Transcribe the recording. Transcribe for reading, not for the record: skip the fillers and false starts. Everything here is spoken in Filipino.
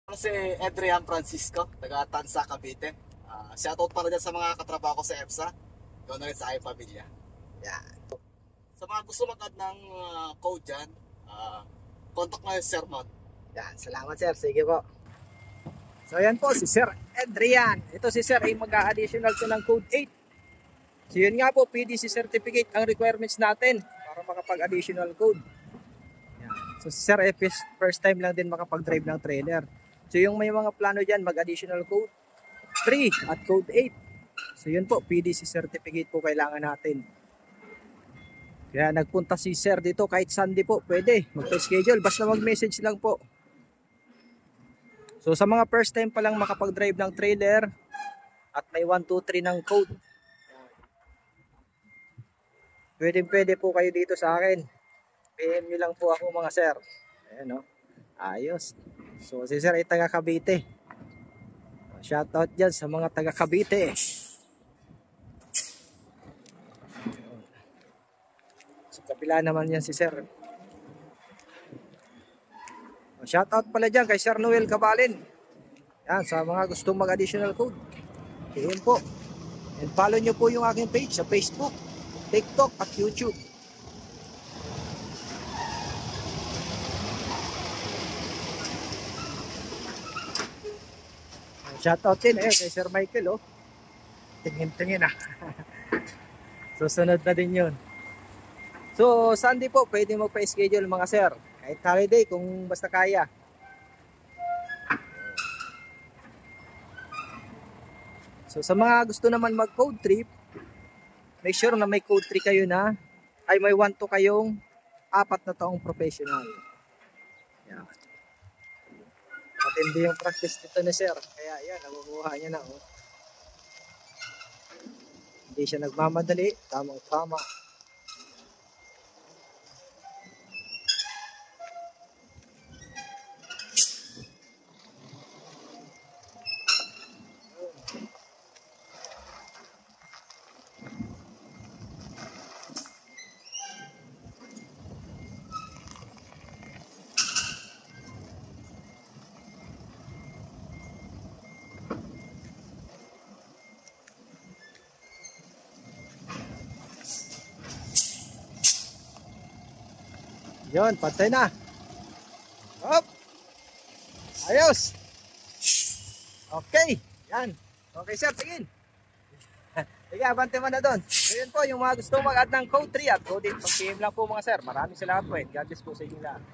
Si Adrian Francisco, taga Tansa, Cavite. Shoutout para dyan sa mga katrabaho ko sa EPSA. Ganoon na rin sa aking pamilya. Yan. Sa mga gusto mag-add ng code dyan, contact na yung Sir Mon. Yan, salamat sir. Sige po. So yan po si Sir Adrian. Ito si Sir ay mag-a-additional to ng code 8. So yun nga po, PDC certificate ang requirements natin para makapag-additional code. Yan. So si Sir ay first time lang din makapag-drive ng trailer. So yung may mga plano dyan, mag-additional code 3 at code 8. So yun po, PDC certificate po kailangan natin. Kaya nagpunta si Sir dito kahit Sunday po, pwede magpa-schedule. Basta mag-message lang po. So sa mga first time pa lang makapag-drive ng trailer at may 1, 2, 3 ng code, pwede po kayo dito sa akin. PM nyo lang po ako mga sir. Ayan o. Ayos. So si Sir ay taga Cavite. Shoutout dyan sa mga taga Cavite. Sa kabila naman yan si Sir. Shoutout pala dyan kay Sir Noel Cabalin. Yan, sa mga gustong mag-additional code. PM po. And follow nyo po yung aking page sa Facebook, TikTok at YouTube. Shoutout din kay Sir Michael Tingin-tingin Susunod na din yun. So Sunday po pwede magpa-schedule mga sir. Kahit holiday kung basta kaya. So sa mga gusto naman mag-code trip, make sure na may code 3 kayo na, ay may 1 to kayong 4 na taong professional. Yan. Matindi yung practice nito ni Sir. Kaya yan, nakukuha niya na. Hindi siya nagmamadali. Tamang-tama. Yun, pantay na. Hop. Ayos. Okay. Yan. Okay sir, tingin. Sige, abante mo na doon. So yun po, yung mga gusto mag-add ng code 3 at code 8, pag-PM lang po mga sir. Maraming salamat po. God bless po sa inyo lahat.